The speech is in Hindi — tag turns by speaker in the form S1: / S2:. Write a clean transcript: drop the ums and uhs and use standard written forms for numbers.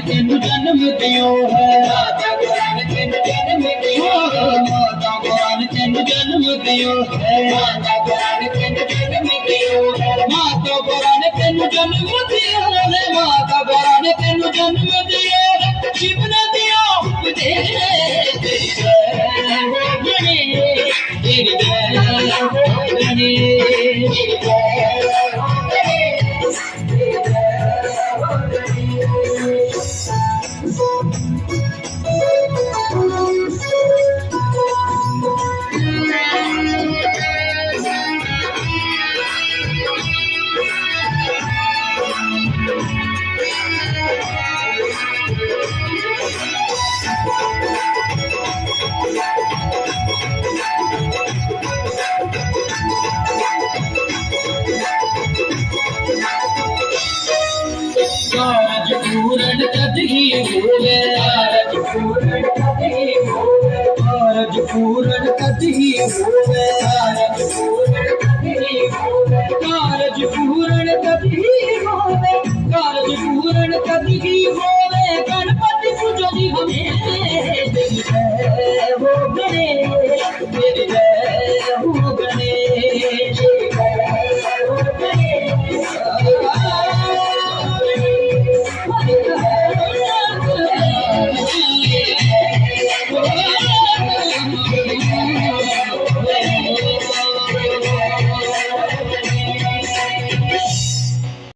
S1: तेन जन्म दियो है माता कुरान तेन जन्म दियो है माता कुरान तेन जन्म दियो है माता कुरान तेन जन्म दियो है माता कुरान तेन जन्म दियो है माता कुरान तेन जन्म दियो है जीवन दियो उपदेश तेरी जय हो गणे तेरी जय हो गणे तेरी जय हो गणे तेरी जय हो गणे कारज पूर्ण तद ही होवे कारज पूर्ण तद ही होवे कारज पूर्ण तद ही होवे कारज पूर्ण तद ही होवे कारज पूर्ण तद ही होवे कारज पूर्ण तद ही होवे गणपति पूजो जी हमें